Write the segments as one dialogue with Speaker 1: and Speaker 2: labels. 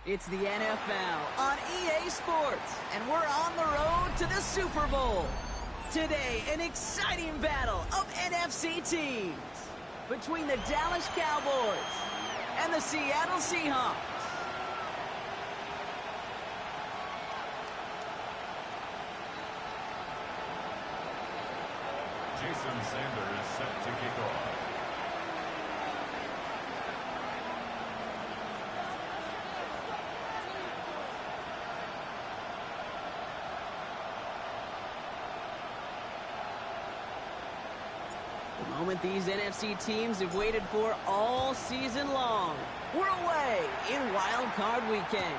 Speaker 1: It's the NFL on EA Sports, and we're on the road to the Super Bowl. Today, an exciting battle of NFC teams between the Dallas Cowboys and the Seattle Seahawks.
Speaker 2: Jason Sanders is set to kick off.
Speaker 1: The moment these NFC teams have waited for all season long. We're away in Wild Card Weekend.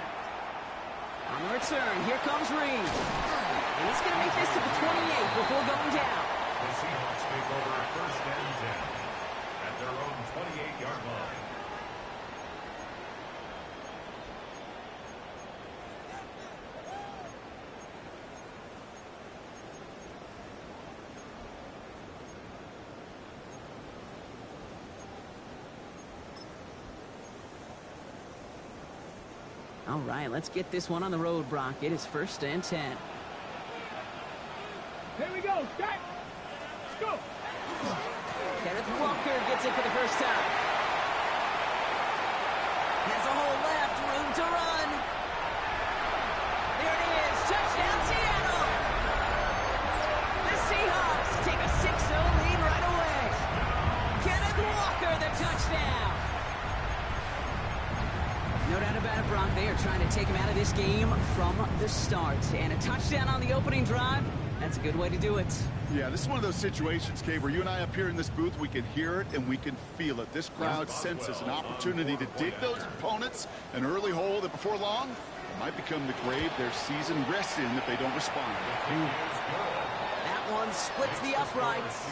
Speaker 1: On the return, here comes Reed. And he's going to make this to the 28 before going down.
Speaker 2: The Seahawks take over first and 10 at their own 28-yard line.
Speaker 1: All right, let's get this one on the road, Brock. It is first and 10.
Speaker 3: Here we go, Jack. Let's go.
Speaker 1: Kenneth Walker gets it for the first time. Has a hole left, room to run. There it is, touchdown Seattle. The Seahawks take a 6-0 lead right away. Kenneth Walker, the touchdown. No doubt about it, Brock. They are trying to take him out of this game from the start. And a touchdown on the opening drive, that's a good way to do it.
Speaker 4: Yeah, this is one of those situations, Cave, where you and I up here in this booth, we can hear it and we can feel it. This crowd senses an opportunity to dig those opponents an early hole that before long might become the grave their season rests in if they don't respond.
Speaker 1: That one splits the uprights.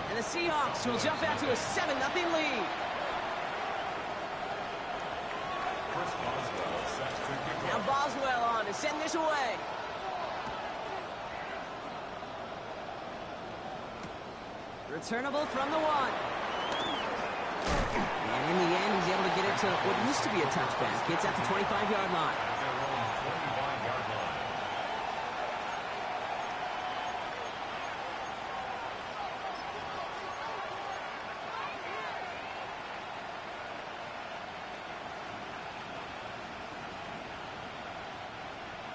Speaker 1: And the Seahawks will jump out to a 7-0 lead. Now Boswell on to send this away. Returnable from the 1. And in the end, he's able to get it to what used to be a touchback. It's at the 25-yard line.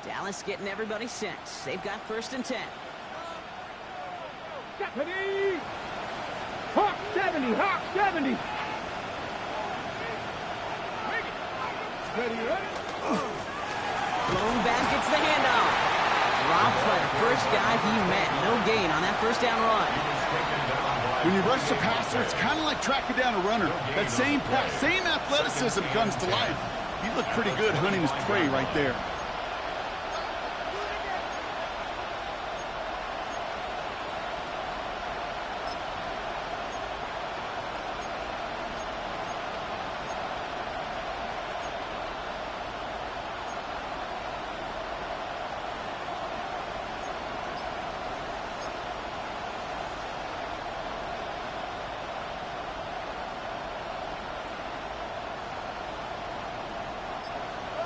Speaker 1: Dallas getting everybody set. They've got first and 10.
Speaker 3: Ready? Hawk 70, Hawk 70. Ready, ready?
Speaker 1: Blown back, gets the handoff. Dropped by the first guy he met. No gain on that first down run.
Speaker 4: When you rush the passer, it's kind of like tracking down a runner. That same pass, same athleticism comes to life. He looked pretty good hunting his prey right there.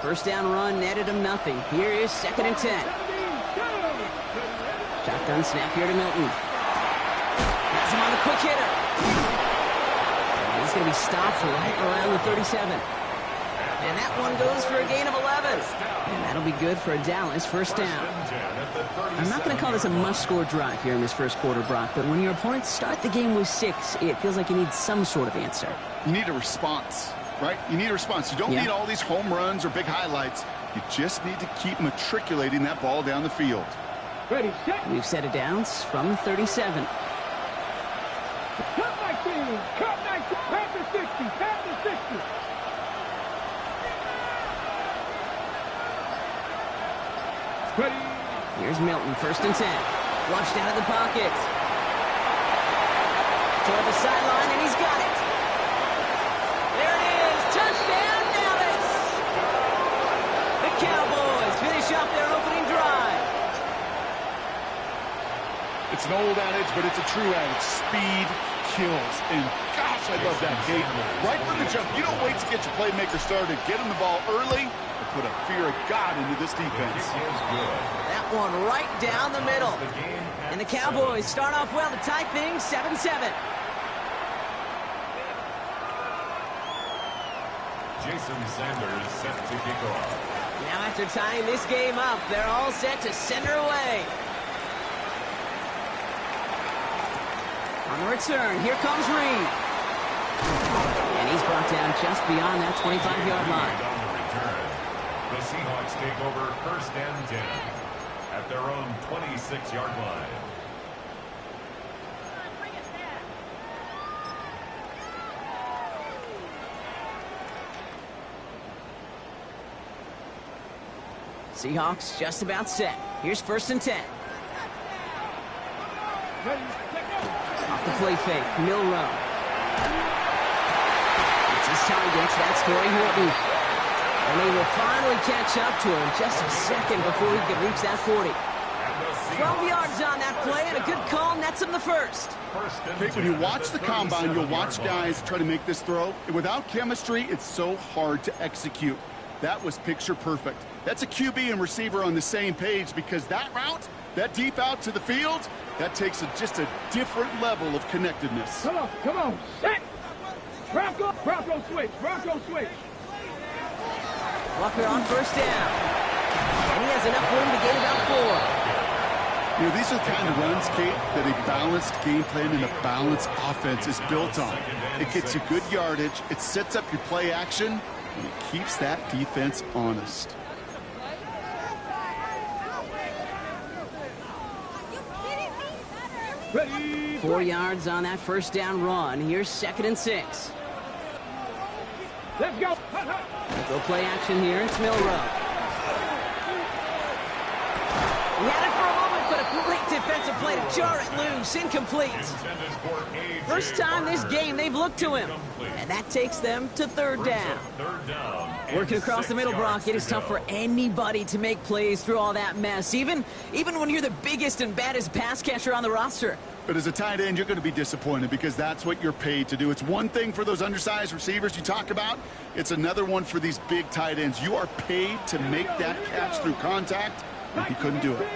Speaker 1: First down run netted him nothing. Here is second and 10. Shotgun snap here to Milton. Has him on the quick hitter. And he's going to be stopped right around the 37. And that one goes for a gain of 11. And that'll be good for a Dallas first down. I'm not going to call this a must-score drive here in this first quarter, Brock, but when your opponents start the game with 6, it feels like you need some sort of answer.
Speaker 4: You need a response. Right? You need a response. You don't need all these home runs or big highlights. You just need to keep matriculating that ball down the field.
Speaker 3: Ready, set.
Speaker 1: We've set it down from 37.
Speaker 3: Cut 19, cut 19, Panther 60, Panther 60. Ready.
Speaker 1: Here's Milton, first and 10. Flushed out of the pocket. Toward the sideline, and he's got it. Touchdown, Dallas! The Cowboys finish off their opening drive.
Speaker 4: It's an old adage, but it's a true adage. Speed kills. And gosh, I love that, Kate. Right from the jump, you don't wait to get your playmaker started. Get him the ball early, to put a fear of God into this defense.
Speaker 1: That one right down the middle. And the Cowboys start off well to tie things 7-7.
Speaker 2: Jason Sanders set to kick off.
Speaker 1: Now after tying this game up, they're all set to send her away. On the return, here comes Reed. And he's brought down just beyond that 25-yard line.
Speaker 2: On the return, the Seahawks take over first and 10 at their own 26-yard line.
Speaker 1: Seahawks just about set. Here's first and 10. Off the play fake, Milrow. It's his target, that's Torrey Horton. And they will finally catch up to him just a second before he could reach that 40. 12 yards on that play, and a good call nets him the first.
Speaker 4: Okay, when you watch the combine, you'll watch guys try to make this throw. And without chemistry, it's so hard to execute. That was picture perfect. That's a QB and receiver on the same page, because that route, that deep out to the field, that takes just a different level of connectedness.
Speaker 3: Come on, set. Bronco switch.
Speaker 1: Walker on first down. And he has enough room to gain about 4.
Speaker 4: You know, these are the kind of runs, Kate, that a balanced game plan and a balanced offense is built on. It gets you good yardage, it sets up your play action, and it keeps that defense honest.
Speaker 3: Ready.
Speaker 1: 4 yards on that first down run. Here's second and 6.
Speaker 3: Let's go.
Speaker 1: Go play action here. It's Milrow. He had it for a moment, but a great defensive play to jar it loose. Incomplete. First time this game they've looked to him. And that takes them to third down. Working across the middle, Brock, it is tough for anybody to make plays through all that mess, even when you're the biggest and baddest pass catcher on the roster.
Speaker 4: But as a tight end, you're going to be disappointed, because that's what you're paid to do. It's one thing for those undersized receivers you talk about. It's another one for these big tight ends. You are paid to make that catch through contact, and he couldn't do it.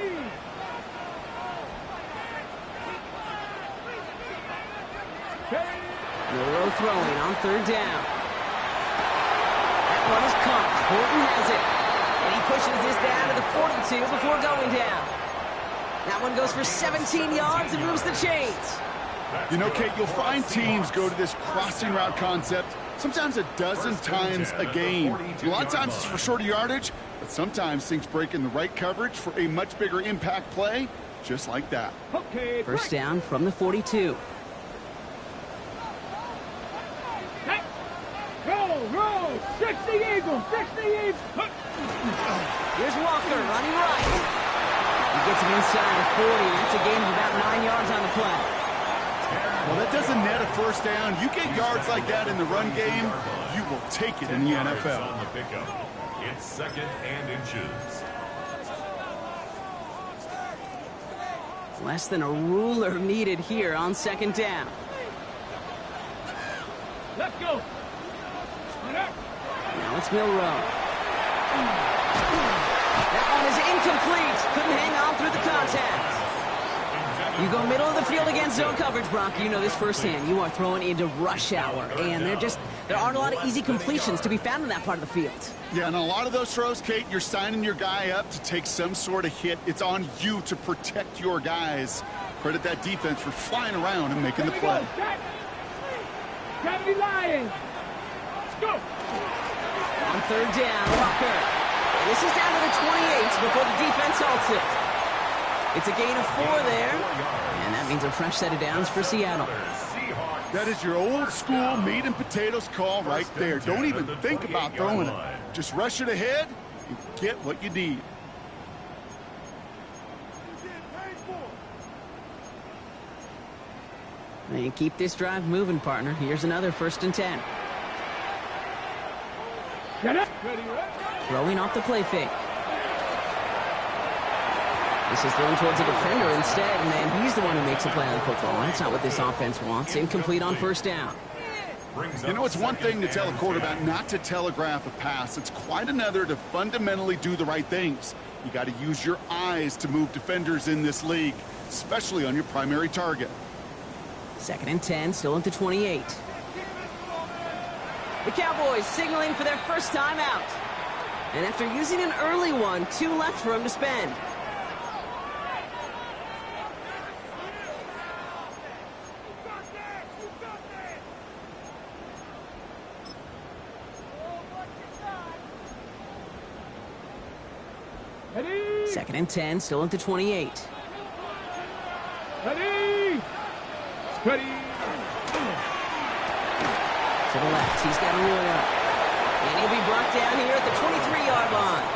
Speaker 1: Milrow throwing on third down. That one is caught. Horton has it. And he pushes this down to the 42 before going down. That one goes for 17 yards and moves the chains.
Speaker 4: You know, Kate, you'll find teams go to this crossing route concept sometimes a dozen times a game. A lot of times it's for shorter yardage, but sometimes things break in the right coverage for a much bigger impact play, just like that.
Speaker 3: Okay.
Speaker 1: First down from the 42.
Speaker 3: Roll. 60 Eagles.
Speaker 1: Here's Walker running right. He gets him inside the 40. That's a gain of about 9 yards on the play.
Speaker 4: Well, that doesn't net a first down. You get yards like that in the run game, you will take it in the NFL.
Speaker 2: It's second and inches.
Speaker 1: Less than a ruler needed here on second down.
Speaker 3: Let's go.
Speaker 1: Now it's Milrow. That one is incomplete. Couldn't hang on through the contact. You go middle of the field against zone coverage, Brock. You know this firsthand. You are throwing into rush hour, and there aren't a lot of easy completions to be found in that part of the field.
Speaker 4: Yeah, and a lot of those throws, Kate, you're signing your guy up to take some sort of hit. It's on you to protect your guys. Credit that defense for flying around and making the play.
Speaker 3: Gravity Lions. Let's go.
Speaker 1: On third down, Walker. This is down to the 28 before the defense halts it. It's a gain of 4 there, and that means a fresh set of downs for Seattle.
Speaker 4: That is your old school meat and potatoes call right there. Don't even think about throwing it. Just rush it ahead and get what you need.
Speaker 1: And keep this drive moving, partner. Here's another first and 10. Throwing off the play fake. This is thrown towards a defender instead, and then he's the one who makes a play on the football. That's not what this offense wants. Incomplete on first down.
Speaker 4: You know, it's one thing to tell a quarterback not to telegraph a pass. It's quite another to fundamentally do the right things. You got to use your eyes to move defenders in this league, especially on your primary target.
Speaker 1: 2nd and 10, still at the 28. The Cowboys signaling for their first time out. And after using an early one, 2 left for him to spend.
Speaker 3: Ready?
Speaker 1: 2nd and 10, still at the 28.
Speaker 3: Ready? Ready?
Speaker 1: To the left, he's got a roll up. And he'll be brought down here at the 23-yard line.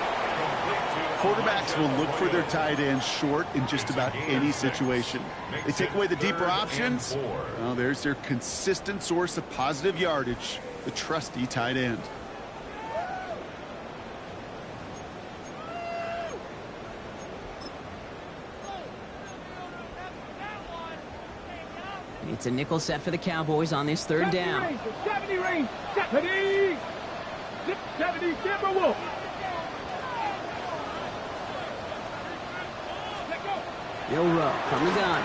Speaker 4: Quarterbacks will look for their tight end short in just about any situation. They take away the deeper options. Well, there's their consistent source of positive yardage, the trusty tight end.
Speaker 1: It's a nickel set for the Cowboys on this 3rd down.
Speaker 3: 70 range. 70. 70. Timberwolf.
Speaker 1: Bill Rowe from the gun.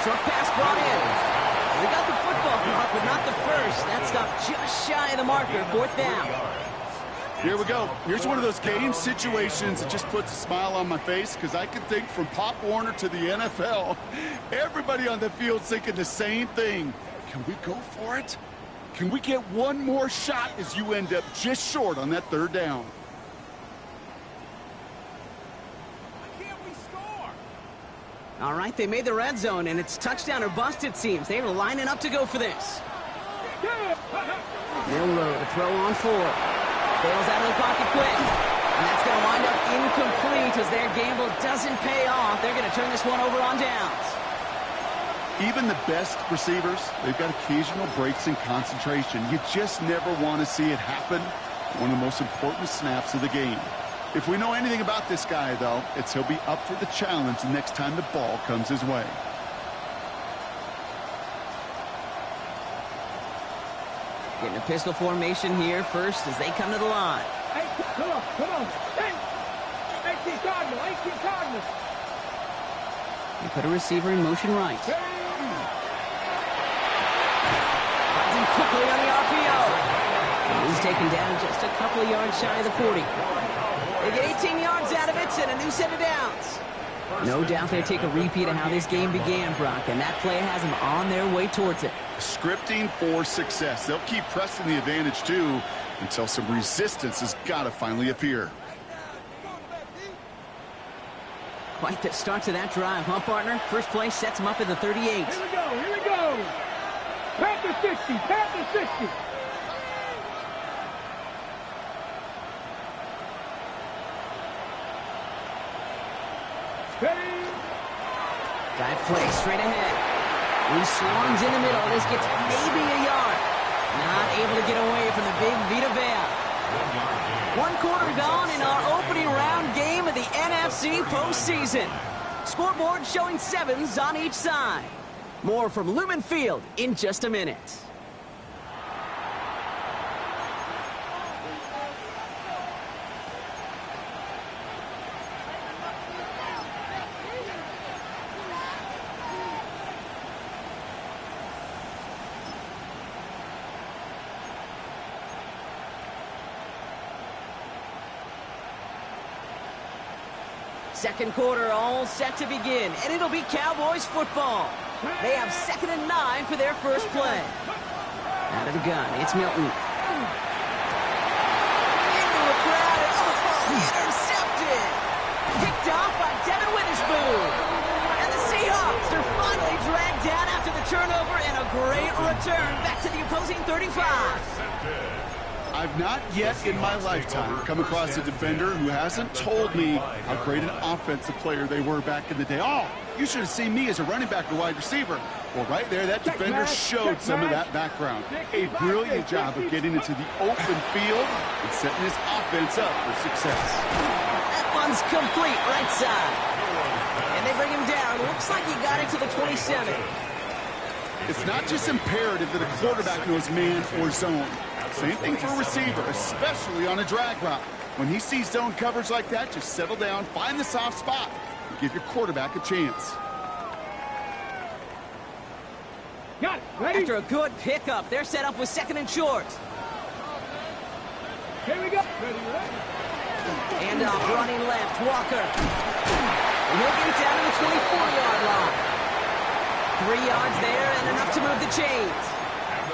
Speaker 1: Short pass brought in. They got the football mark, but not the first. That stopped just shy of the marker. 4th down.
Speaker 4: Here we go. Here's one of those game situations that just puts a smile on my face because I can think from Pop Warner to the NFL. Everybody on the field thinking the same thing. Can we go for it? Can we get one more shot as you end up just short on that 3rd down?
Speaker 1: All right, they made the red zone, and it's touchdown or bust, it seems. They were lining up to go for this. Bill Rowe to throw on 4. Bails out of the pocket quick. And that's going to wind up incomplete as their gamble doesn't pay off. They're going to turn this one over on downs.
Speaker 4: Even the best receivers, they've got occasional breaks in concentration. You just never want to see it happen. One of the most important snaps of the game. If we know anything about this guy, though, it's he'll be up for the challenge the next time the ball comes his way.
Speaker 1: Getting a pistol formation here first as they come to the line.
Speaker 3: Hey, come on, come on. Hey, 18 Cardinal, 18 Cardinal.
Speaker 1: They put a receiver in motion right.
Speaker 3: Hey.
Speaker 1: Finds him quickly on the RPO. And he's taken down just a couple of yards shy of the 40. They get 18 yards out of it and a new set of downs. No doubt they take a repeat of how this game began, Brock, and that play has them on their way towards it.
Speaker 4: Scripting for success. They'll keep pressing the advantage, too, until some resistance has got to finally appear.
Speaker 1: Quite the start to that drive, huh, partner? First play sets them up at the 38.
Speaker 3: Here we go, here we go. Panther 60, Panther 60.
Speaker 1: Dive play straight ahead. He swarms in the middle. This gets maybe a yard. Not able to get away from the big Vita Vea. 1 quarter gone in our opening round game of the NFC postseason. Scoreboard showing 7s on each side. More from Lumen Field in just a minute. Second quarter all set to begin, and it'll be Cowboys football. They have 2nd and 9 for their first play. Out of the gun, it's Milton. Into a crowd, and intercepted! Picked off by Devin Witherspoon. And the Seahawks are finally dragged down after the turnover, and a great return back to the opposing 35.
Speaker 4: I've not yet in my lifetime come across a defender who hasn't told me how great an offensive player they were back in the day. Oh, you should have seen me as a running back or wide receiver. Well, right there, that defender showed some of that background. A brilliant job of getting into the open field and setting his offense up for success.
Speaker 1: That one's complete right side. And they bring him down. Looks like he got it to the 27.
Speaker 4: It's not just imperative that a quarterback knows man or zone. Same thing for a receiver, especially on a drag route. When he sees zone coverage like that, just settle down, find the soft spot, and give your quarterback a chance.
Speaker 3: Got it. Ready?
Speaker 1: After a good pickup, they're set up with 2nd and short.
Speaker 3: Here we go. Ready, ready.
Speaker 1: And off, running left, Walker. And he'll get it down to the 24-yard line. 3 yards there and enough to move the chains.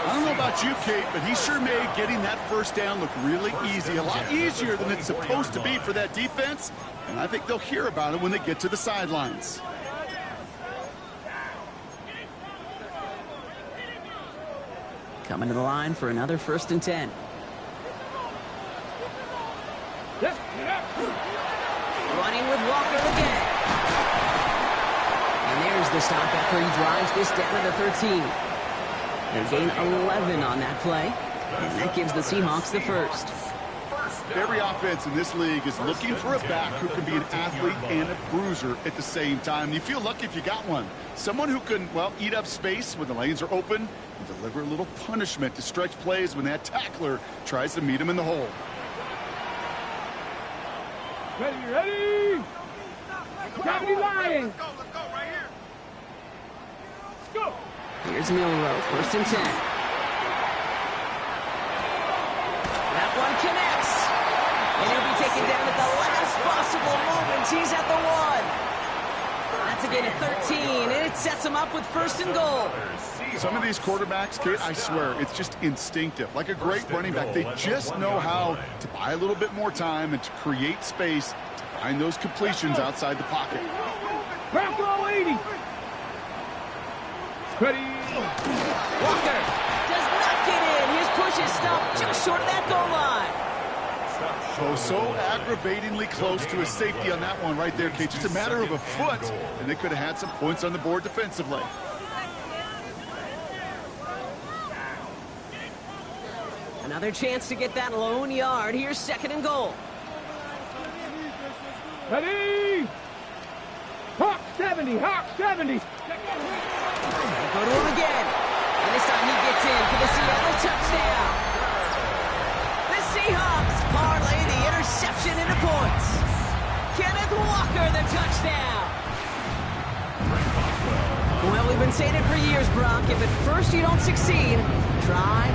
Speaker 4: I don't know about you, Kate, but he sure made getting that first down look really easy. A lot easier than it's supposed to be for that defense. And I think they'll hear about it when they get to the sidelines.
Speaker 1: Coming to the line for another 1st and 10.
Speaker 3: Yes.
Speaker 1: Running with Walker again. And there's the stop after he drives this down to the 13. They gain 11 on that play. And that gives the Seahawks the first.
Speaker 4: Every offense in this league is looking for a back who can be an athlete and a bruiser at the same time. You feel lucky if you got one. Someone who can, well, eat up space when the lanes are open and deliver a little punishment to stretch plays when that tackler tries to meet him in the hole.
Speaker 3: Ready, ready. Gravity line.
Speaker 2: Let's go right here.
Speaker 3: Let's go.
Speaker 1: Here's Milrow, 1st and 10. That one connects. And he'll be taken down at the last possible moment. He's at the 1. That's a gain of 13, and it sets him up with 1st and goal.
Speaker 4: Some of these quarterbacks, Kate, I swear, it's just instinctive. Like a great running back, they just know how to buy a little bit more time and to create space to find those completions outside the pocket.
Speaker 3: Bronco 80. Ready.
Speaker 1: Walker does not get in. His push is stopped just short of that goal line.
Speaker 4: Oh, so aggravatingly close to a safety on that one right there, Kate. Just a matter of a foot, and they could have had some points on the board defensively.
Speaker 1: Another chance to get that lone yard. Here's 2nd and goal.
Speaker 3: Ready. Hawk 70. Hawk 70.
Speaker 1: They go to him again. And this time he gets in for the Seattle touchdown. The Seahawks parlay the interception into points. Kenneth Walker, the touchdown. Well, we've been saying it for years, Brock. If at first you don't succeed, try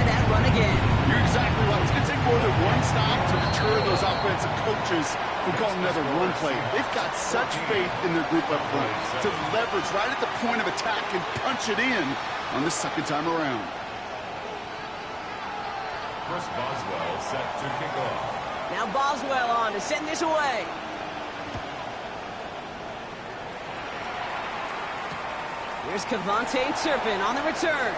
Speaker 1: that run again.
Speaker 4: You're exactly right. It's going to take more than one stop to deter those offensive coaches from calling another run play. They've got such faith in their group up front to leverage right at the point of attack and punch it in on the 2nd time around.
Speaker 2: Chris Boswell set to kick off.
Speaker 1: Now Boswell on to send this away. Here's Kavontae Turpin on the return.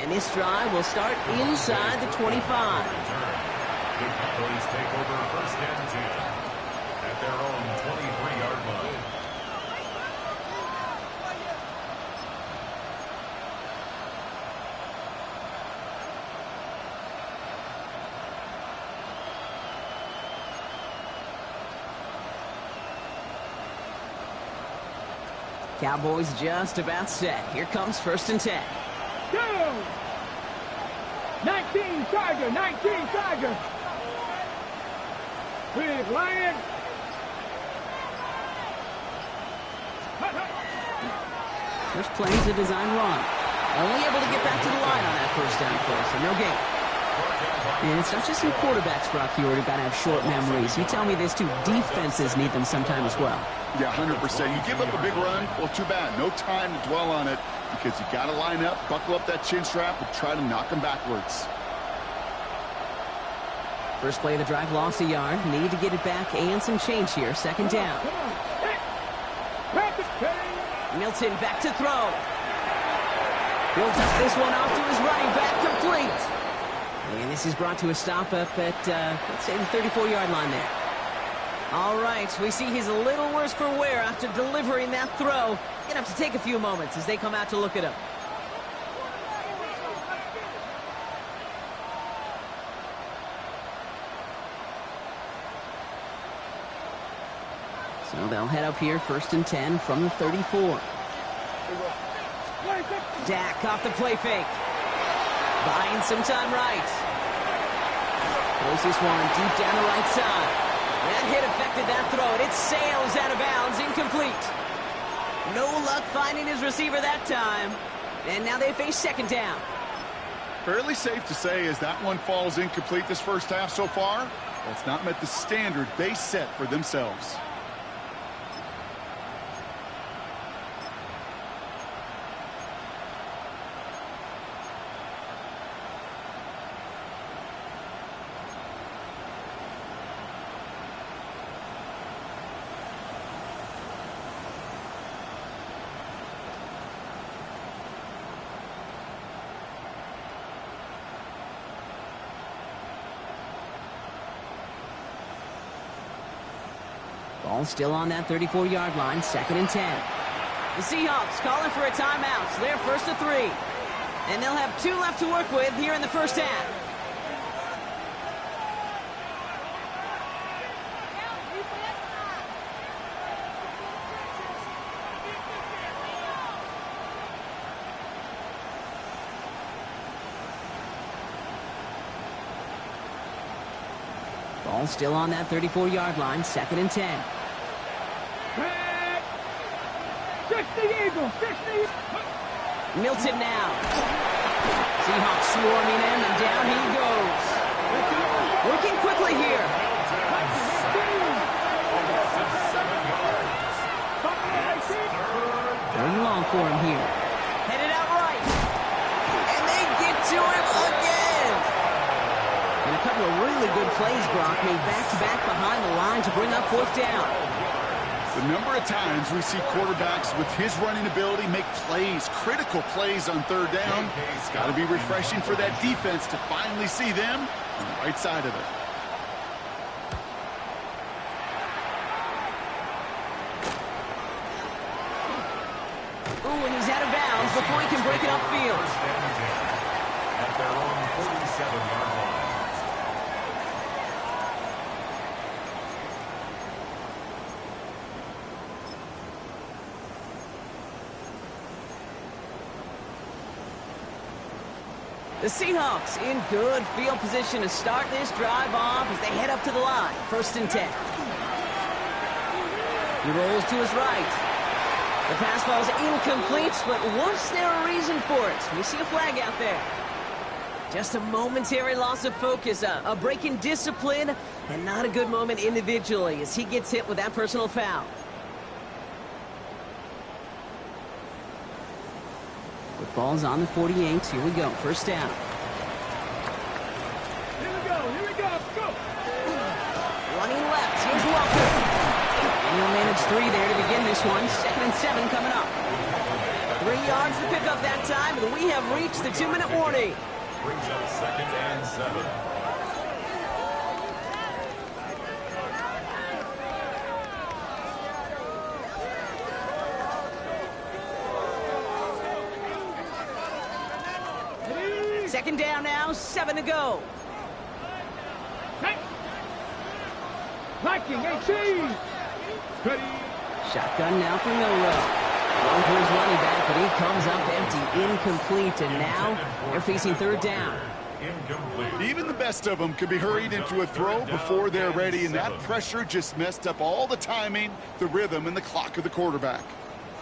Speaker 1: And this drive will start inside the 25.
Speaker 2: The Cowboys take over 1st and 10 at their own 23-yard line.
Speaker 1: Cowboys just about set. Here comes 1st and 10.
Speaker 3: Go. 19 Charger. 19 Charger. With Lion.
Speaker 1: First play is a design run. Only able to get back to the line on that 1st down play, so no gain. And it's not just in quarterbacks, Brock, you got to have short memories. You tell me this too, defenses need them sometime as well.
Speaker 4: Yeah, 100%. You give up a big run, well, too bad. No time to dwell on it because you got to line up, buckle up that chin strap, and try to knock them backwards.
Speaker 1: First play of the drive, lost a yard. Need to get it back and some change here. 2nd down. Milton back to throw. He'll touch this one off to his running back, complete. And this is brought to a stop up at, let's say, the 34-yard line there. All right, we see he's a little worse for wear after delivering that throw. Gonna have to take a few moments as they come out to look at him. So they'll head up here 1st and 10 from the 34. Dak off the play fake. Buying some time right. Throws this one deep down the right side. That hit affected that throw, and it sails out of bounds, incomplete. No luck finding his receiver that time. And now they face second down.
Speaker 4: Fairly safe to say as that one falls incomplete this first half so far, that's not met the standard they set for themselves.
Speaker 1: Ball still on that 34-yard line, 2nd and 10. The Seahawks calling for a timeout, so they're 1st and 3. And they'll have 2 left to work with here in the first half. Ball still on that 34-yard line, 2nd and 10. Milton now. Seahawks swarming him, and down he goes. Working quickly here. 3rd and long for him here. Headed out right. And they get to him again. And a couple of really good plays, Brock, made back-to-back behind the line to bring up 4th down.
Speaker 4: The number of times we see quarterbacks with his running ability make plays, critical plays on 3rd down. It's got to be refreshing for that defense to finally see them on the right side of it.
Speaker 1: Ooh, and he's out of bounds before he can break it upfield.
Speaker 2: At their own 47-yard line.
Speaker 1: The Seahawks in good field position to start this drive off as they head up to the line. 1st and 10. He rolls to his right. The pass ball is incomplete, but was there a reason for it? We see a flag out there. Just a momentary loss of focus, a break in discipline, and not a good moment individually as he gets hit with that personal foul. The ball's on the 48. Here we go. 1st down.
Speaker 3: Here we go, go!
Speaker 1: Running left. Here's Walker. And he'll manage 3 there to begin this one. 2nd and 7 coming up. 3 yards to pick up that time, and we have reached the 2-minute warning.
Speaker 2: Brings up 2nd and 7.
Speaker 1: Second down now, 7 to go.
Speaker 3: Liking, 18!
Speaker 1: Shotgun now for Milrow. Going for his running back, but he comes up empty, incomplete, and now they're facing 3rd down.
Speaker 2: Incomplete.
Speaker 4: Even the best of them could be hurried into a throw before they're ready, and that pressure just messed up all the timing, the rhythm, and the clock of the quarterback.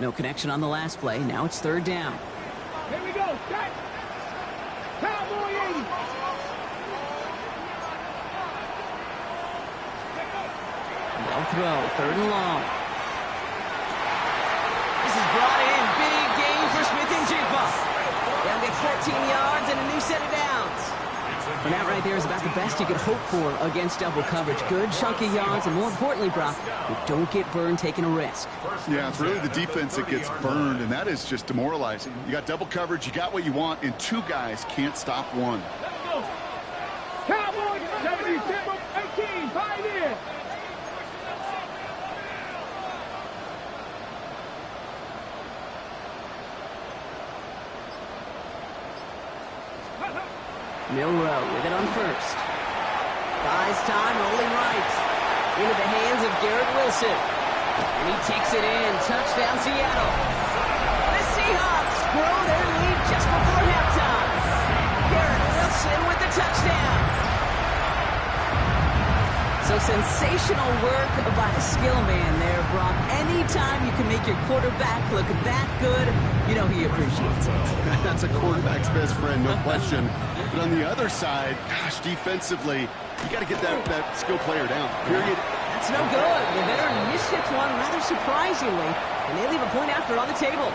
Speaker 1: No connection on the last play. Now it's 3rd down.
Speaker 3: Here we go, set! Cowboy 80!
Speaker 1: They'll throw, 3rd and long. This is brought in. Big gain for Smith and Jigba. They'll get 14 yards and a new set of downs. And that right there is about the best you could hope for against double coverage. Good chunky yards, and more importantly, Brock, you don't get burned taking a risk.
Speaker 4: Yeah, it's really the defense that gets burned, and that is just demoralizing. You got double coverage, you got what you want, and 2 guys can't stop one.
Speaker 3: Let's go! Cowboys, 77, 18, 5 in!
Speaker 1: Milrow with it on 1st. Buys time, rolling right. Into the hands of Garrett Wilson. And he takes it in. Touchdown, Seattle. The So sensational work by the skill man there, Brock. Anytime you can make your quarterback look that good, you know he appreciates it.
Speaker 4: That's a quarterback's best friend, no question. But on the other side, gosh, defensively, you got to get that skill player down, period.
Speaker 1: That's no good. The veteran mishits one rather surprisingly, and they leave a point after on the table.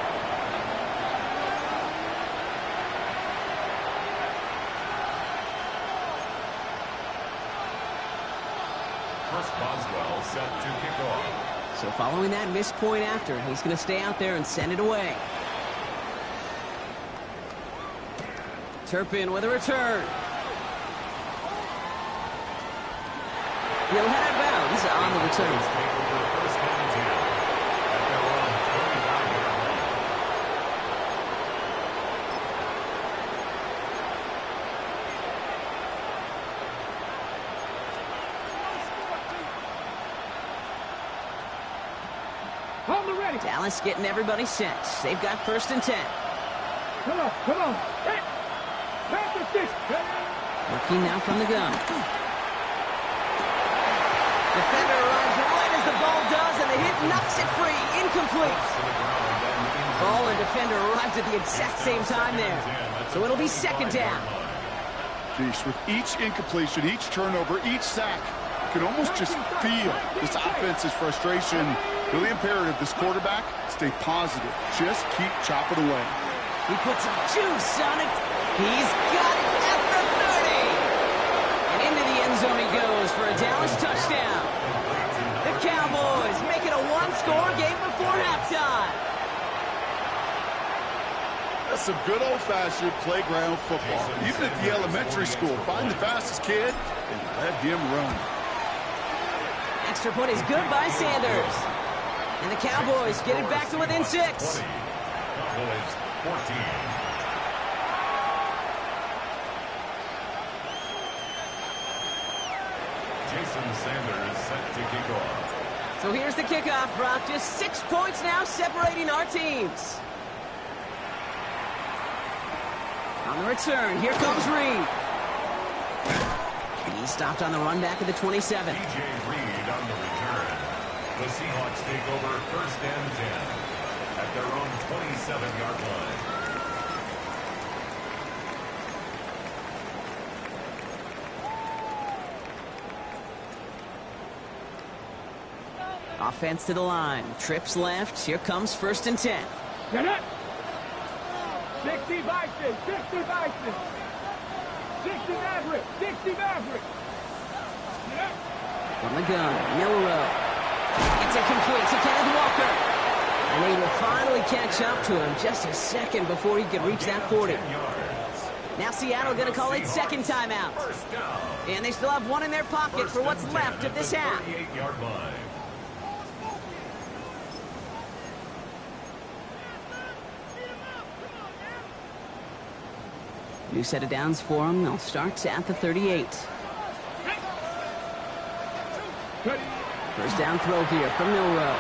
Speaker 2: Boswell set to kick off.
Speaker 1: So following that missed point after, he's going to stay out there and send it away. Turpin with a return. He'll head out of bounds on the return.
Speaker 2: First and 10 at their own 25-yard line.
Speaker 3: Hold the ready.
Speaker 1: Dallas getting everybody set. They've got first and 10.
Speaker 3: Come on, come on. Hey, pass the stick.
Speaker 1: Working now from the gun. Defender arrives right as the ball does, and the hit knocks it free. Incomplete. Ball and defender arrived at the exact same time there. So it'll be second down.
Speaker 4: Geez, with each incompletion, each turnover, each sack, you can almost just feel this offense's frustration. Really imperative, this quarterback, stay positive. Just keep chopping away.
Speaker 1: He puts some juice on it. He's got it at the 30. And into the end zone he goes for a Dallas touchdown. The Cowboys make it a one-score game before halftime.
Speaker 4: That's some good old-fashioned playground football. Even at the elementary school, find the fastest kid and let him run.
Speaker 1: Extra point is good by Sanders. And the Cowboys get it back to within 6.
Speaker 2: 20. Cowboys 14. Jason Sanders set to kick off.
Speaker 1: So here's the kickoff, Brock. Just 6 points now separating our teams. On the return, here comes Reed. He stopped on the run back at the 27.
Speaker 2: DJ Reed on the return. The Seahawks take over first and 10 at their own 27-yard line.
Speaker 1: Offense to the line. Trips left. Here comes first and 10.
Speaker 3: Get it. 60 Vikings, 60 Vikings. 60 Maverick, 60 Maverick. Get it.
Speaker 1: From the gun, Milrow. It's a complete to Kenneth Walker. And they will finally catch up to him just a second before he could reach that 40.
Speaker 2: 10 yards.
Speaker 1: Now Seattle going to call it second timeout.
Speaker 2: First down.
Speaker 1: And they still have one in their pocket
Speaker 2: First
Speaker 1: for what's
Speaker 2: and 10
Speaker 1: left of
Speaker 2: at
Speaker 1: this
Speaker 2: the
Speaker 1: half.
Speaker 2: 38-yard line.
Speaker 1: New set of downs for them. They'll start at the 38. First down throw here from Milrow.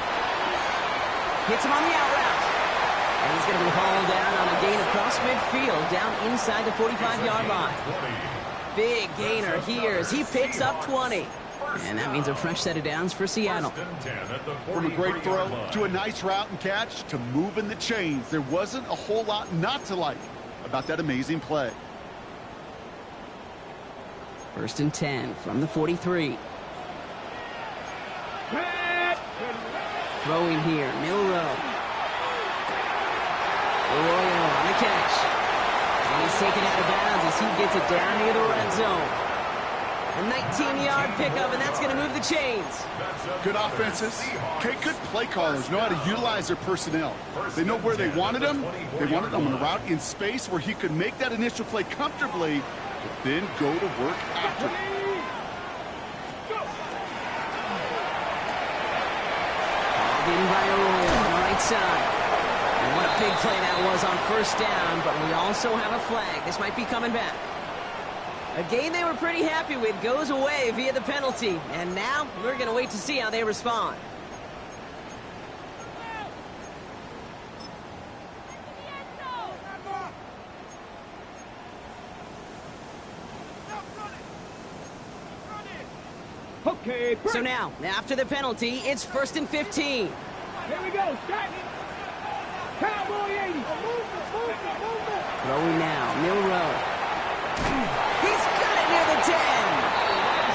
Speaker 1: Hits him on the out route. And he's going to be hauled down on a gain across midfield down inside the 45-yard line.
Speaker 2: 20.
Speaker 1: Big gainer here as he picks up 20. And that means a fresh set of downs for Seattle.
Speaker 2: First and 10 at the
Speaker 4: From a great throw
Speaker 2: 43-yard line.
Speaker 4: to a nice route and catch to moving the chains. There wasn't a whole lot not to like about that amazing play.
Speaker 1: First and 10 from the 43. Throwing here, Milrow. Arroyo on the catch. And he's taken out of bounds as he gets it down near the red zone. A 19-yard pickup, and that's going to move the chains.
Speaker 4: Good offenses. Okay, good play callers know how to utilize their personnel. They know where they wanted them. They wanted them on a route in space where he could make that initial play comfortably, but then go to work after.
Speaker 1: In by Arroyo on the right side. And what a big play that was on first down, but we also have a flag. This might be coming back. A game they were pretty happy with goes away via the penalty. And now we're going to wait to see how they respond.
Speaker 3: Okay,
Speaker 1: So now, after the penalty, it's 1st and 15.
Speaker 3: here we go. Start. Cowboy 80. Movement.
Speaker 1: Throwing now, Milrow. He's got it near the 10.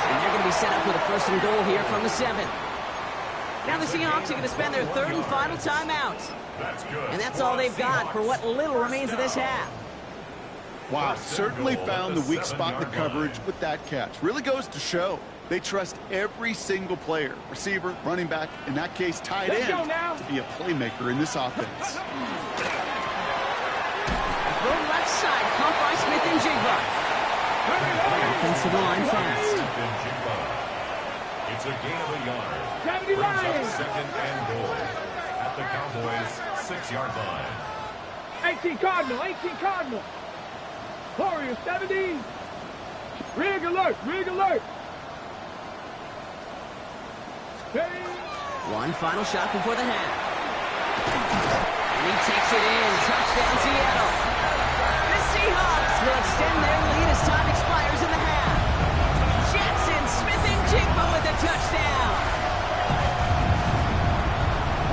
Speaker 1: And they're going to be set up with a 1st and goal here from the 7. Now the Seahawks are going to spend their 3rd and final timeout.
Speaker 2: That's good.
Speaker 1: And that's all they've got for what little remains of this half.
Speaker 4: Wow, certainly found the weak spot in the coverage with that catch. Really goes to show they trust every single player, receiver, running back, in that case tight
Speaker 3: Let's go
Speaker 4: end,
Speaker 3: now.
Speaker 4: to be a playmaker in this offense.
Speaker 1: Throw left side, caught by Smith and Jigba. Offensive line fast.
Speaker 2: It's a gain of a yard.
Speaker 3: 70
Speaker 2: Brings up
Speaker 3: Lions.
Speaker 2: 2nd and goal at the Cowboys' 6-yard line.
Speaker 3: 18 Cardinal. Warriors 70. Rig alert. Hey.
Speaker 1: One final shot before the half. And he takes it in. Touchdown, Seattle. The Seahawks will extend their lead as time expires in the half. Jackson, Smith, and Jigba with a touchdown.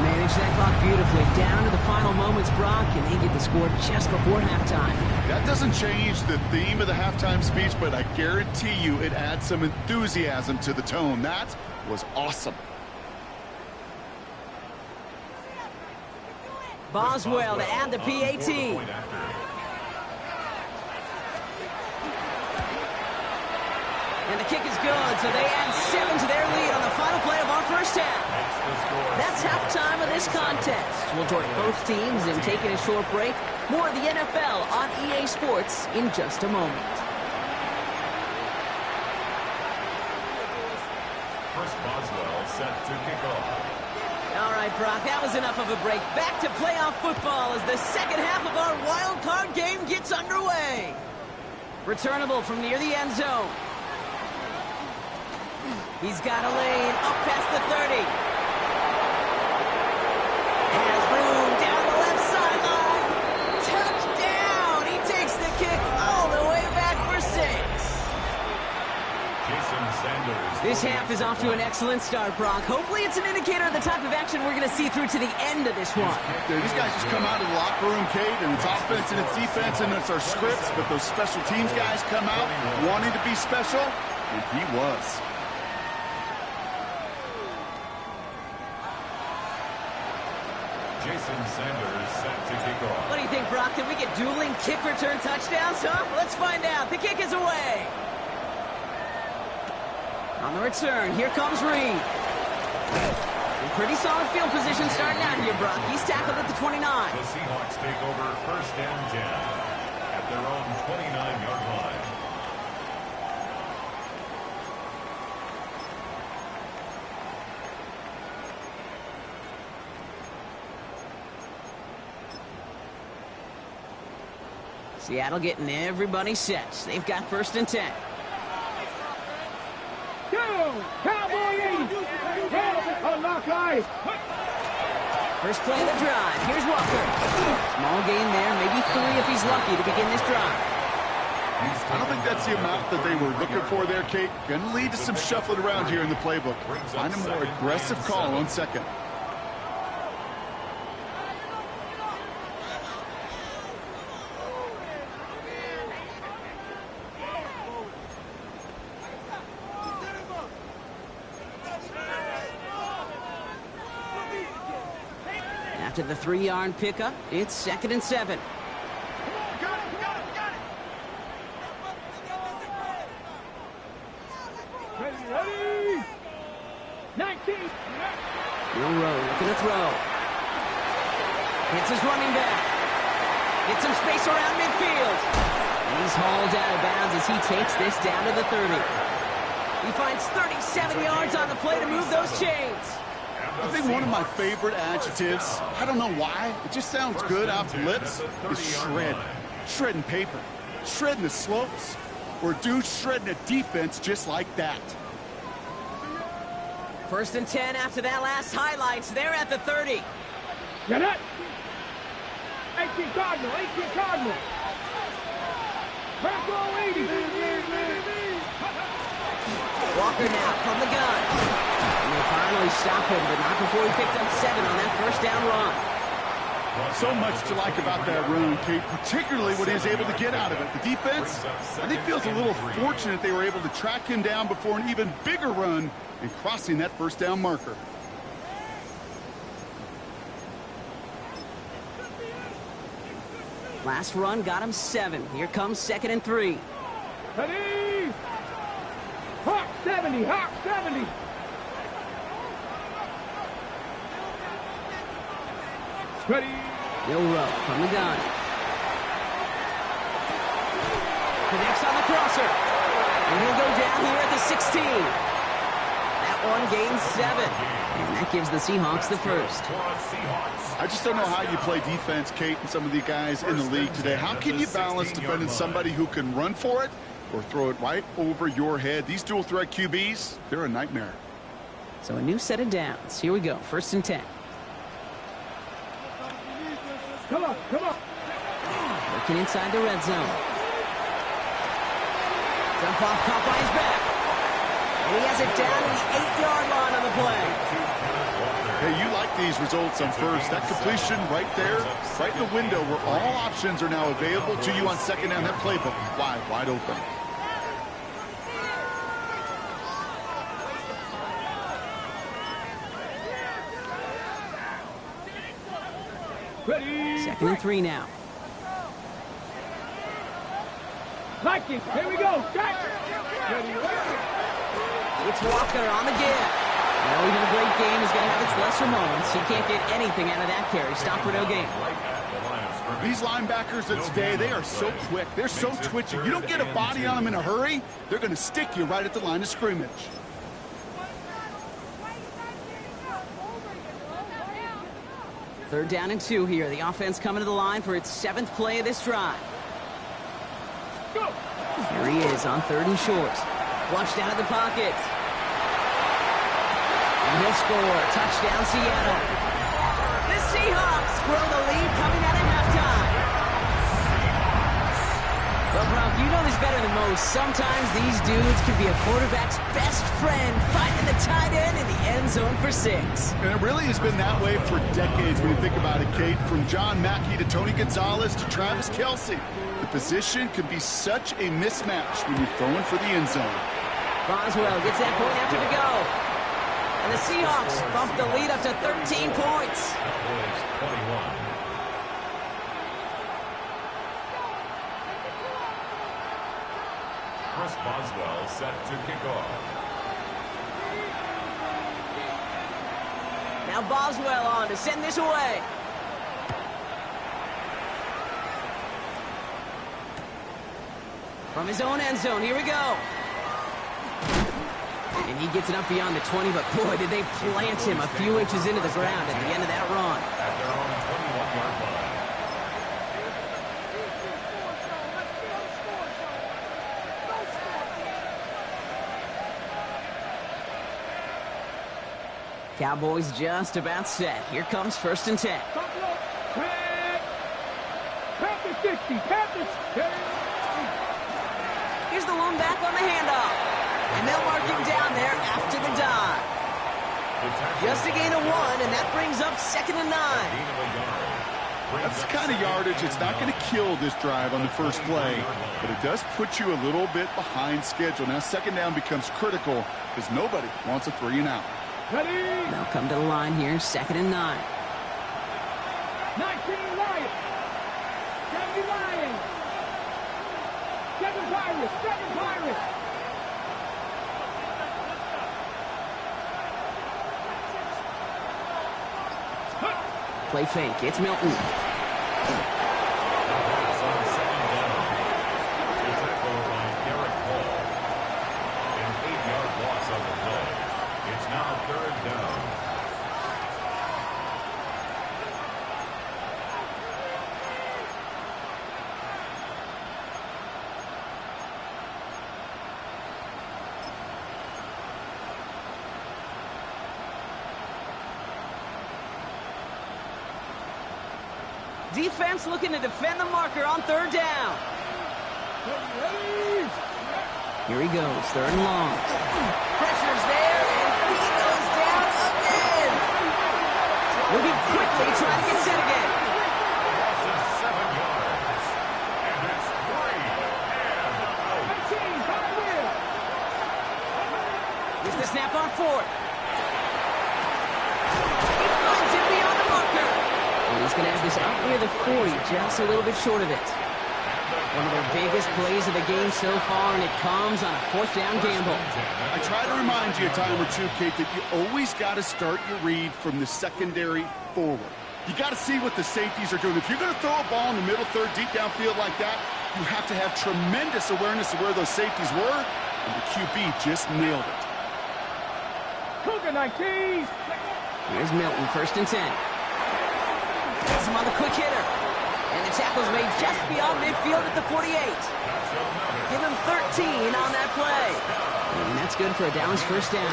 Speaker 1: Manage that clock beautifully. Down to the final moments, Brock, and they get the score just before halftime.
Speaker 4: That doesn't change the theme of the halftime speech, but I guarantee you it adds some enthusiasm to the tone. That was awesome.
Speaker 1: Boswell to add the PAT. And the kick is good, so they add 7 to their lead on the final play of our first half. That's halftime of this contest. We'll join both teams in taking a short break. More of the NFL on EA Sports in just a moment.
Speaker 2: Chris Boswell set to kick off.
Speaker 1: All right, Brock, that was enough of a break. Back to playoff football as the second half of our wild card game gets underway. Returnable from near the end zone. He's got a lane up past the 30. Has room down the left sideline. Touchdown! He takes the kick all the way back for 6.
Speaker 2: Jason Sanders.
Speaker 1: This half is off to an excellent start, Brock. Hopefully it's an indicator of the type of action we're going to see through to the end of this one.
Speaker 4: These guys just come out of the locker room, Kate, and it's offense and it's defense and it's our scripts, but those special teams guys come out wanting to be special, and he was.
Speaker 2: Jason Sanders set to kick off.
Speaker 1: What do you think, Brock? Can we get dueling kick return touchdowns, huh? Let's find out. The kick is away. On the return, here comes Reed. In pretty solid field position starting out here, Brock. He's tackled at the 29.
Speaker 2: The Seahawks take over 1st and 10 at their own 29-yard line.
Speaker 1: Seattle getting everybody set. They've got 1st and 10.
Speaker 3: Go! Cowboy 80. Unlock eyes.
Speaker 1: First play of the drive. Here's Walker. Small gain there, maybe 3 if he's lucky to begin this drive.
Speaker 4: I don't think that's the amount that they were looking for there, Kate. Going to lead to some shuffling around here in the playbook. Find a more aggressive call on 2nd.
Speaker 1: After the 3-yard pickup, it's 2nd and 7.
Speaker 3: Ready. 19.
Speaker 1: Milrow looking to throw. Hits his running back. Gets some space around midfield. And he's hauled out of bounds as he takes this down to the 30. He finds 37 yards on the play to move those chains.
Speaker 4: I think one of my favorite adjectives, I don't know why, it just sounds good off the lips, is shred. Shredding paper. Shredding the slopes. Or dude shredding a defense just like that.
Speaker 1: 1st and 10 after that last highlights. They're at the 30.
Speaker 3: Get it. 18 Cardinal. Back row 80.
Speaker 1: Walker now from the gun. And they finally stop him, but not before he picked up 7 on that first down run.
Speaker 4: So much to like about that run, Kate, particularly what he was able to get out of it. The defense, I think, feels a little fortunate they were able to track him down before an even bigger run and crossing that first down marker.
Speaker 1: Last run got him 7. Here comes 2nd and 3.
Speaker 3: Ready? Hawk 70, Hawk 70. Ready?
Speaker 1: Will Rowe from the gun. Connects on the crosser. And he'll go down here at the 16. That one gains 7. And that gives the Seahawks the first.
Speaker 4: I just don't know how you play defense, Kate, and some of the guys in the league today. How can you balance defending somebody who can run for it or throw it right over your head? These dual threat QBs, they're a nightmare.
Speaker 1: So a new set of downs. Here we go. 1st and 10.
Speaker 3: Come on, come on.
Speaker 1: Working inside the red zone. Jump off caught by his back. And he has it down to the 8-yard line on the play.
Speaker 4: Hey, you like these results on first. That completion right there, right in the window where all options are now available to you on 2nd down. That playbook wide open.
Speaker 3: Ready?
Speaker 1: 2nd and 3 now.
Speaker 3: Like it. Here we go. Jack. Ready?
Speaker 1: It's Walker on the give. Well, even a great game is going to have its lesser moments. You can't get anything out of that carry. Stop for no gain.
Speaker 4: These linebackers of today, they are so quick. They're so twitchy. You don't get a body on them in a hurry, they're going to stick you right at the line of scrimmage.
Speaker 1: 3rd down and 2 here. The offense coming to the line for its 7th play of this drive. Here he is on 3rd and short. Flushed out of the pocket. And he'll score. Touchdown, Seattle. The Seahawks grow the lead coming out of halftime. Well, Brock, you know this better than most. Sometimes these dudes can be a quarterback's best friend, finding the tight end in the end zone for 6.
Speaker 4: And it really has been that way for decades when you think about it, Kate. From John Mackey to Tony Gonzalez to Travis Kelce. The position can be such a mismatch when you're throwing for the end zone.
Speaker 1: Boswell gets that point after the go. And the Seahawks bump the lead up to 13 points.
Speaker 2: Chris Boswell set to kick off.
Speaker 1: Now Boswell on to send this away. From his own end zone, here we go. And he gets it up beyond the 20, but boy, did they plant him a few inches into the ground at the end of that run.
Speaker 2: At their own 21-yard line.
Speaker 1: Cowboys just about set. Here comes 1st and 10.
Speaker 3: Panthers 60. Panthers.
Speaker 1: Here's the lone back on the handoff. And they'll mark him down there after the dive. Just a gain of 1, and that brings up 2nd and 9.
Speaker 4: That's the kind of yardage it's not going to kill this drive on the first play, but it does put you a little bit behind schedule. Now 2nd down becomes critical because nobody wants a 3 and out.
Speaker 3: Ready?
Speaker 1: They'll come to the line here, 2nd and 9.
Speaker 3: 19 Lions. 70 Lions. 7 Pirates. 7 Pirates.
Speaker 1: Play fake. It's Milton.
Speaker 2: It's on 2nd down. The tackle by Derek Hall. An 8-yard loss on the play. It's now 3rd down.
Speaker 1: Defense looking to defend the marker on 3rd down. Here he goes, 3rd and long. Pressure's there, and he goes down again. Moving quickly, trying to get set again.
Speaker 2: Loss of 7 yards. And it's 3 and out.
Speaker 1: Here's the snap on 4th. He finds it beyond the marker. And he's going to have this out near the 40, just a little bit short of it. One of their biggest plays of the game so far, and it comes on a 4th down gamble.
Speaker 4: I try to remind you a time or two, Kate, that you always got to start your read from the secondary forward. You got to see what the safeties are doing. If you're going to throw a ball in the middle third, deep downfield like that, you have to have tremendous awareness of where those safeties were, and the QB just nailed it.
Speaker 3: Cougar 19.
Speaker 1: Here's Milton, 1st and 10. Has him on the quick hitter. And the tackle's made just beyond midfield at the 48. Give him 13 on that play. And that's good for a Dallas 1st down.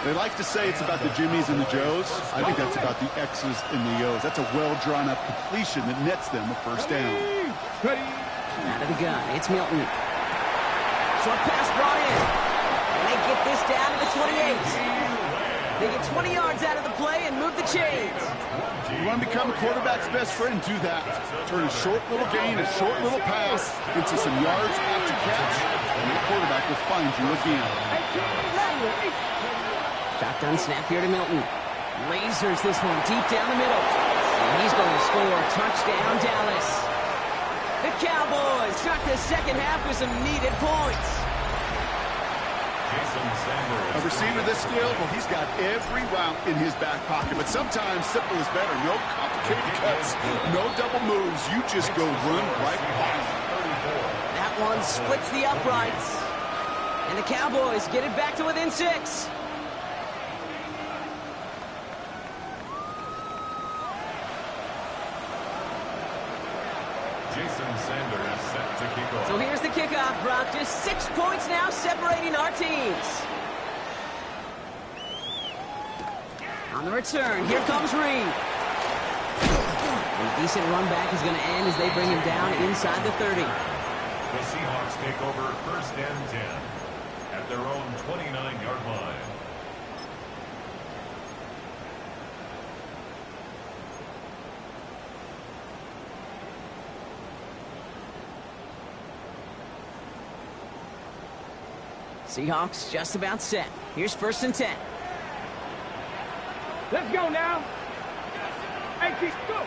Speaker 4: They like to say it's about the Jimmies and the Joes. I think that's about the X's and the O's. That's a well-drawn-up completion that nets them a 1st down.
Speaker 1: Out of the gun, it's Milton. Short pass brought in. And they get this down to the 28. They get 20 yards out of the play and move the chains.
Speaker 4: You want to become a quarterback's best friend, do that. Turn a short little gain, a short little pass into some yards after catch, and the quarterback will find you again.
Speaker 1: Shotgun snap here to Milton. Lasers this one deep down the middle. And he's going to score. Touchdown, Dallas. The Cowboys start the 2nd half with some needed points.
Speaker 4: A receiver this skilled, well, he's got every route in his back pocket. But sometimes simple is better. No complicated cuts, no double moves. You just go run right by him.
Speaker 1: That one splits the uprights. And the Cowboys get it back to within 6.
Speaker 2: Jason Sanders set to kick off.
Speaker 1: So here's the kickoff, Brock. Just 6 points now separating our teams. On the return, here comes Reed. A decent run back is going to end as they bring him down inside the 30.
Speaker 2: The Seahawks take over 1st and 10 at their own 29-yard line.
Speaker 1: Seahawks just about set. Here's 1st and 10.
Speaker 3: Let's go now. Hey, go.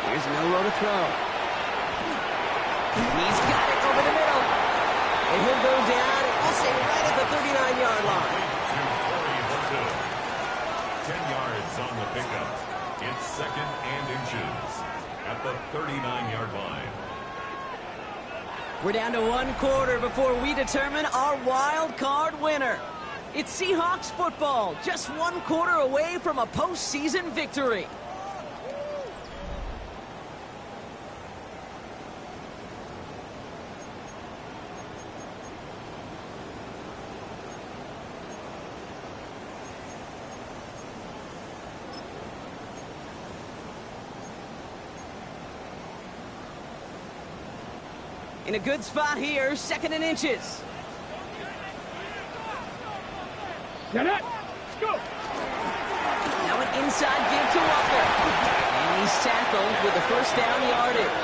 Speaker 1: Here's no row to throw. He's got it over the middle. And he'll go down, and we'll say right at the 39-yard line.
Speaker 2: 10 yards on the pickup. It's 2nd and inches at the 39-yard line.
Speaker 1: We're down to 1 quarter before we determine our wild card winner. It's Seahawks football, just 1 quarter away from a postseason victory. In a good spot here, 2nd and inches.
Speaker 3: Get it. Let's go.
Speaker 1: Now an inside give to Walker. And he's tackled with the 1st down yardage.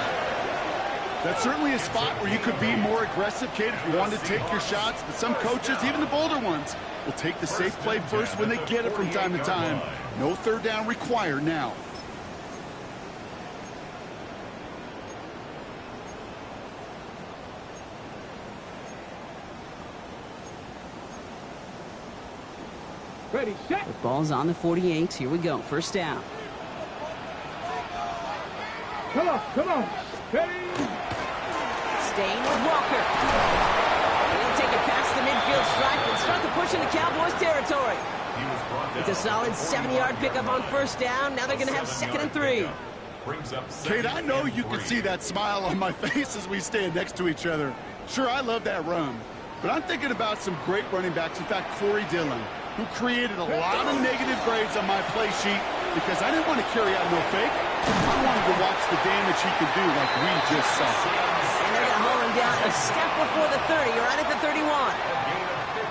Speaker 4: That's certainly a spot where you could be more aggressive, Kate, if you wanted to take your shots. But some coaches, even the bolder ones, will take the safe play first when they get it from time to time. No 3rd down required now.
Speaker 3: Ready, set.
Speaker 1: The ball's on the 48. Here we go. 1st down.
Speaker 3: Come on. Ready.
Speaker 1: Staying with Walker. He'll take it past the midfield stripe and start the push into Cowboys territory. It's a solid 7-yard pickup on 1st down. Now they're going to have 2nd and 3.
Speaker 4: Kate, I know you can see that smile on my face as we stand next to each other. Sure, I love that run. But I'm thinking about some great running backs. In fact, Corey Dillon, who created a lot of negative grades on my play sheet because I didn't want to carry out no fake. I wanted to watch the damage he could do like we just saw.
Speaker 1: And they're going to haul him down a step before the 30, right at the 31.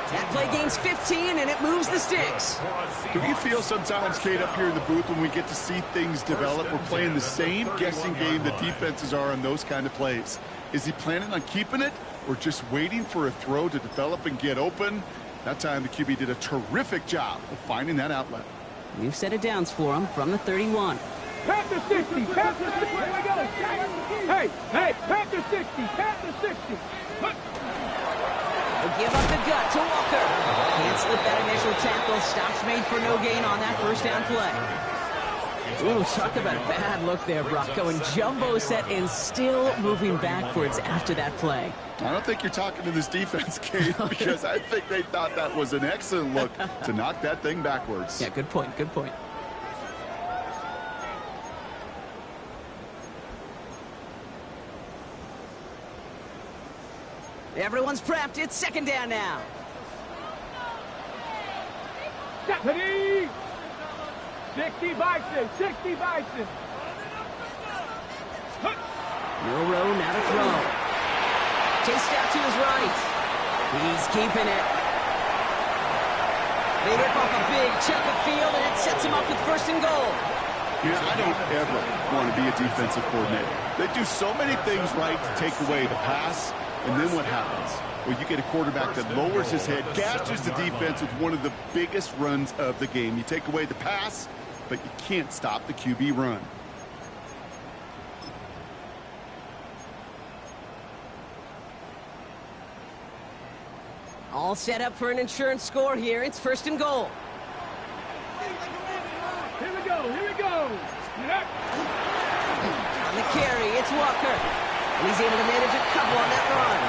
Speaker 1: That play gains 15, and it moves the sticks.
Speaker 4: Do you feel sometimes, Kate, up here in the booth when we get to see things develop, we're playing the same guessing game that defenses are on those kind of plays? Is he planning on keeping it or just waiting for a throw to develop and get open? That time the QB did a terrific job of finding that outlet.
Speaker 1: We've set it downs for him from the 31.
Speaker 3: Panther 60, Panther 60, here we go. Hey, Panther 60, Panther 60.
Speaker 1: They'll give up the gut to Walker. Can't slip that initial tackle. Stops made for no gain on that first down play. Ooh, talk about a bad look there, Brock. Going jumbo set and still moving backwards after that play.
Speaker 4: I don't think you're talking to this defense, Kate, because I think they thought that was an excellent look to knock that thing backwards.
Speaker 1: Yeah, good point, good point. Everyone's prepped. It's second down now.
Speaker 3: Deputy! 60 Bison, 60 Bison.
Speaker 1: Milrow now to throw. Chased out to his right. He's keeping it. They rip off a big chunk of field, and it sets him up with first and goal.
Speaker 4: Yeah, I don't ever want to be a defensive coordinator. They do so many things right to take away the pass, and then what happens? Well, you get a quarterback that lowers his head, gashes the defense with one of the biggest runs of the game. You take away the pass, but you can't stop the QB run.
Speaker 1: All set up for an insurance score here. It's first and goal.
Speaker 3: Here we go, here we go.
Speaker 1: On the carry, it's Walker. And he's able to manage a couple on that run.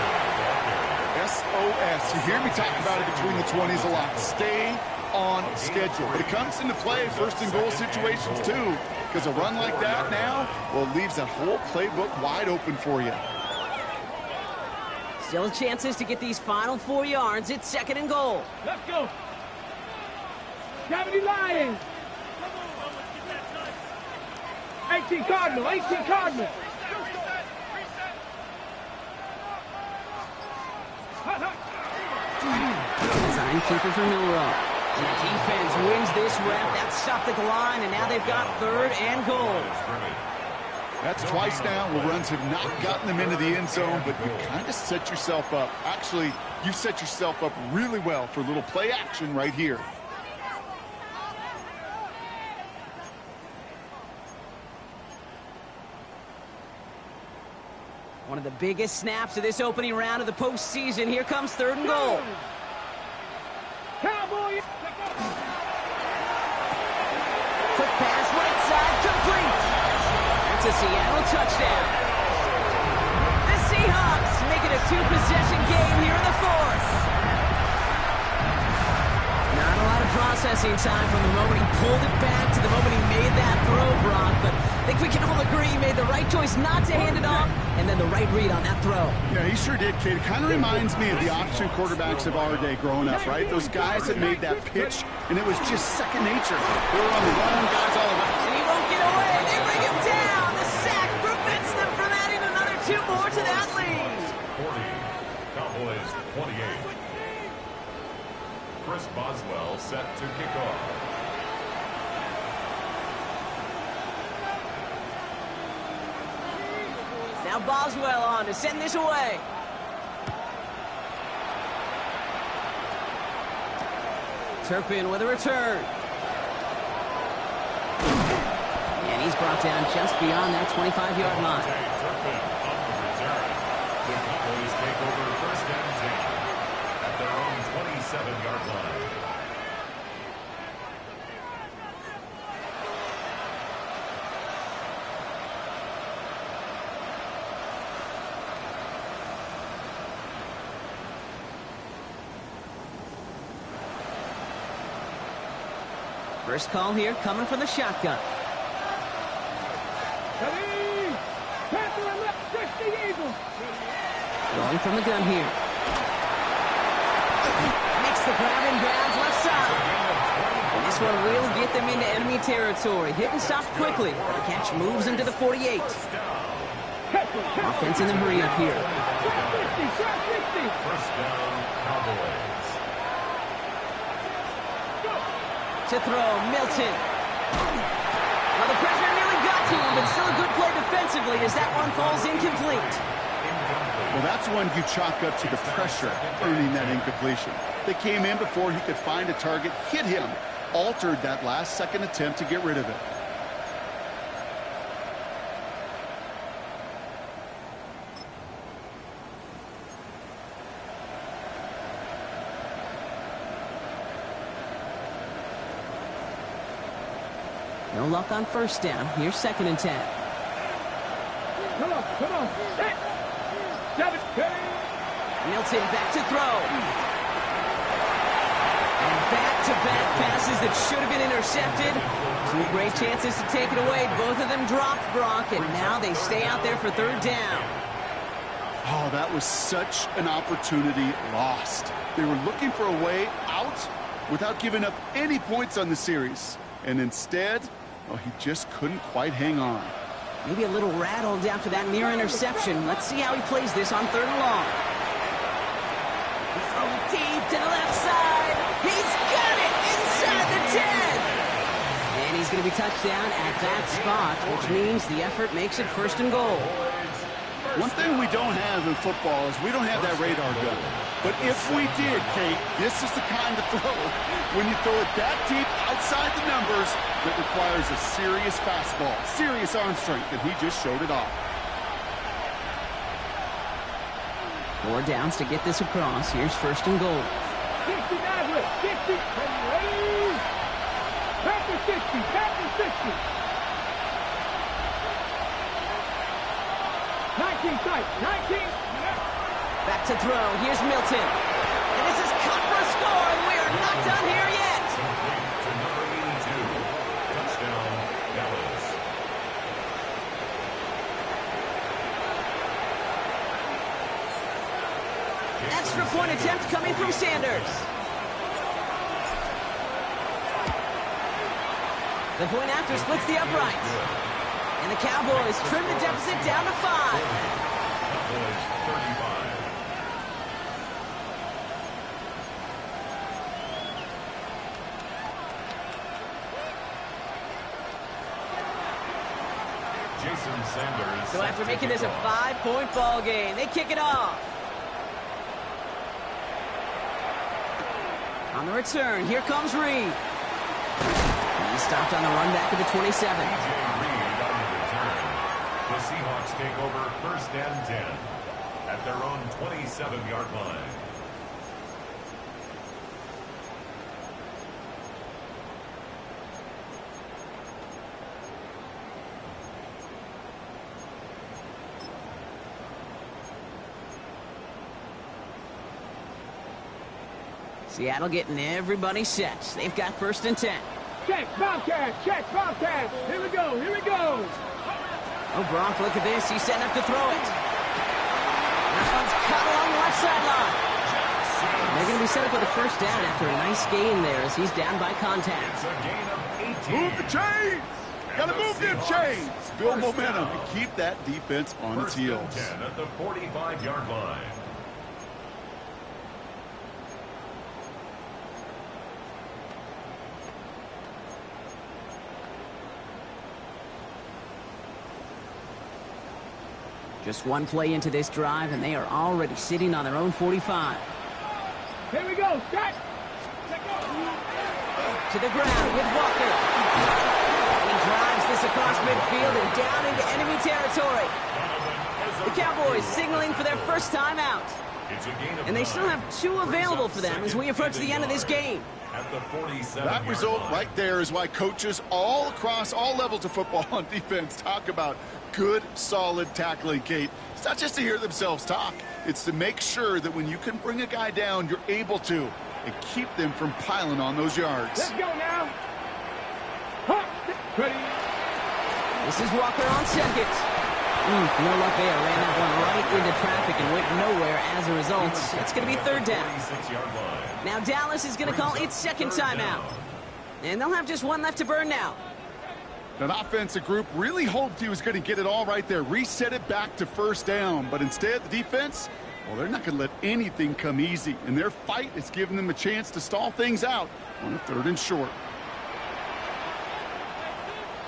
Speaker 4: SOS. You hear me talk about it between the 20s a lot. Stay on schedule. But it comes into play first and goal situations too. Because a run like that now, well, leaves that whole playbook wide open for you.
Speaker 1: Still chances to get these final 4 yards. It's second and goal.
Speaker 3: Let's go. Gravity Lions. 18 Cardinal, 18 Cardinal.
Speaker 1: Design keeper for Milrow. And the defense wins this rep. That's stopped at the line, and now they've got third and goal.
Speaker 4: That's twice now where runs have not gotten them into the end zone, but you've kind of set yourself up. Actually, you set yourself up really well for a little play action right here.
Speaker 1: One of the biggest snaps of this opening round of the postseason. Here comes third and goal.
Speaker 3: Cowboy.
Speaker 1: Quick pass, right side, complete. That's a Seattle touchdown. The Seahawks make it a two-possession game here in the fourth. Not a lot of processing time from the moment he pulled it back to the moment he made that throw, Brock, but I think we can all agree he made the right choice not to hand it off, and then the right read on that throw.
Speaker 4: Yeah, he sure did, Kate. It kind of reminds me of the option quarterbacks of our day growing up, right? Those guys that made that pitch, and it was just second nature. They were on the run, guys all around.
Speaker 1: And he won't get away. They bring him down. The sack prevents them from adding another 2 more to that lead.
Speaker 2: 40, Cowboys 28. Chris Boswell set to kick off.
Speaker 1: Now Boswell on to send this away. Turpin with a return. And he's brought down just beyond that 25-yard line.
Speaker 2: Turpin on the return. The Cowboys take over first and 10 at their own 27-yard line.
Speaker 1: First call here coming from the shotgun.
Speaker 3: Ready. Panther and left, 60 Eagles.
Speaker 1: Going from the gun here. Makes the grab and grabs left side. And this one will get them into enemy territory. Hit and stop quickly. The catch moves into the 48.
Speaker 3: Catch
Speaker 1: Offense in the hurry up here.
Speaker 2: First down, Cowboys.
Speaker 1: To throw, Milton. Well, the pressure nearly got to him, but still a good play defensively as that one falls incomplete.
Speaker 4: Well, that's one you chalk up to the pressure, earning that incompletion. They came in before he could find a target, hit him, altered that last-second attempt to get rid of it.
Speaker 1: No luck on first down. Here's 2nd and 10.
Speaker 3: Come on. Set. 7.
Speaker 1: Milton back to throw. And back-to-back passes that should have been intercepted. 2 great chances to take it away. Both of them dropped, Brock, and now they stay out there for 3rd down.
Speaker 4: Oh, that was such an opportunity lost. They were looking for a way out without giving up any points on the series. And instead, well, he just couldn't quite hang on.
Speaker 1: Maybe a little rattled after that near interception. Let's see how he plays this on 3rd and long. He throws deep to the left side. He's got it inside the 10. And he's going to be touched down at that spot, which means the effort makes it 1st and goal.
Speaker 4: One thing we don't have in football is we don't have that radar gun. But if we did, Kate, this is the kind of throw, when you throw it that deep outside the numbers, that requires a serious fastball, serious arm strength, and he just showed it off.
Speaker 1: 4 downs to get this across. Here's 1st and goal.
Speaker 3: 60, Nazareth. 60. Panther 60. Panther 60. 19 sight. 19.
Speaker 1: Back to throw. Here's Milton. And this is cut for a score, and we are not done here yet.
Speaker 2: Complete to number 82. Touchdown, Dallas.
Speaker 1: Extra point attempt coming from Sanders. The point after splits the uprights. And the Cowboys trim the deficit down to 5.
Speaker 2: Cowboys 35. Jason Sanders.
Speaker 1: So after making this a 5-point ball game, they kick it off. On the return, here comes Reed. He stopped on the run back at the 27.
Speaker 2: Reed on the return. The Seahawks take over 1st and 10 at their own 27-yard line.
Speaker 1: Seattle getting everybody set. They've got 1st and 10.
Speaker 3: Check, Bobcat. Here we go.
Speaker 1: Oh, Brock, look at this. He's setting up to throw it. That one's cut along the left sideline. They're going to be set up with a 1st down after a nice gain there as he's down by contact.
Speaker 2: It's a gain of 18.
Speaker 4: Move the chains! Gotta move them chains! Build momentum and keep that defense on its
Speaker 2: 1st
Speaker 4: heels.
Speaker 2: and 10 at the 45-yard line.
Speaker 1: Just one play into this drive, and they are already sitting on their own 45.
Speaker 3: Here we go. Set.
Speaker 1: To the ground with Walker. He drives this across midfield and down into enemy territory. The Cowboys signaling for their 1st time out. And they still have 2 available for them as we approach the end of this game.
Speaker 2: At the 47
Speaker 4: That result right there is why coaches all across all levels of football on defense talk about good, solid tackling, Kate. It's not just to hear themselves talk. It's to make sure that when you can bring a guy down, you're able to, and keep them from piling on those yards.
Speaker 3: Let's go now. Huh. Ready.
Speaker 1: This is Walker on 2nd. No luck there. Ran that one right into traffic and went nowhere as a result. It's going to be 3rd down.
Speaker 2: 26-yard line.
Speaker 1: Now Dallas is going to call its 2nd timeout. And they'll have just 1 left to burn now.
Speaker 4: That offensive group really hoped he was going to get it all right there, reset it back to first down. But instead, the defense, well, they're not going to let anything come easy. And their fight is giving them a chance to stall things out on a 3rd and short.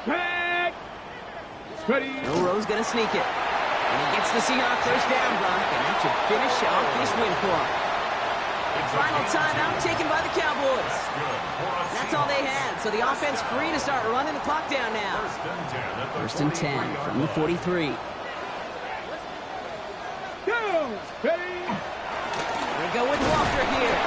Speaker 3: Back. Ready.
Speaker 1: Milrow's going to sneak it. And he gets the Seahawks first down, Brock, and that should finish off this win for him. Final timeout taken by the Cowboys. That's all they had, so the offense free to start running the clock down now. First and 10 from the 43.
Speaker 3: Go. Ready.
Speaker 1: They go with Walker here.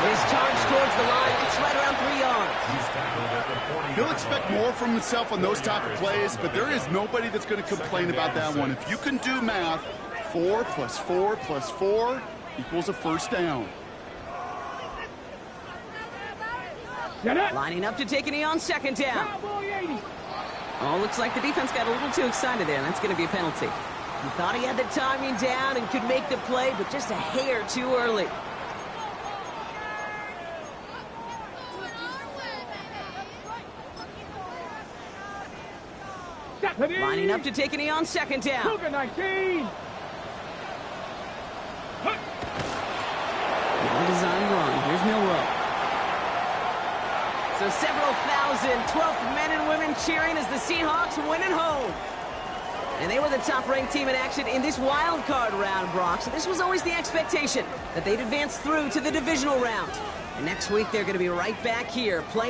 Speaker 1: His charge towards the line, it's right around 3 yards.
Speaker 4: He'll expect more from himself on those type of plays, but there is nobody that's going to complain about that one. If you can do math, 4 plus 4 plus 4 equals a first down.
Speaker 1: Lining up to take a knee on 2nd down.
Speaker 3: Cowboy 80.
Speaker 1: Oh, looks like the defense got a little too excited there. That's going to be a penalty. He thought he had the timing down and could make the play, but just a hair too early. Lining up to take a knee on 2nd down.
Speaker 3: Cougar 19.
Speaker 1: Well-designed run. Here's Milrow. So several thousand 12th men and women cheering as the Seahawks win at home. And they were the top-ranked team in action in this wild card round, Brock. So this was always the expectation that they'd advance through to the divisional round. And next week, they're going to be right back here playing.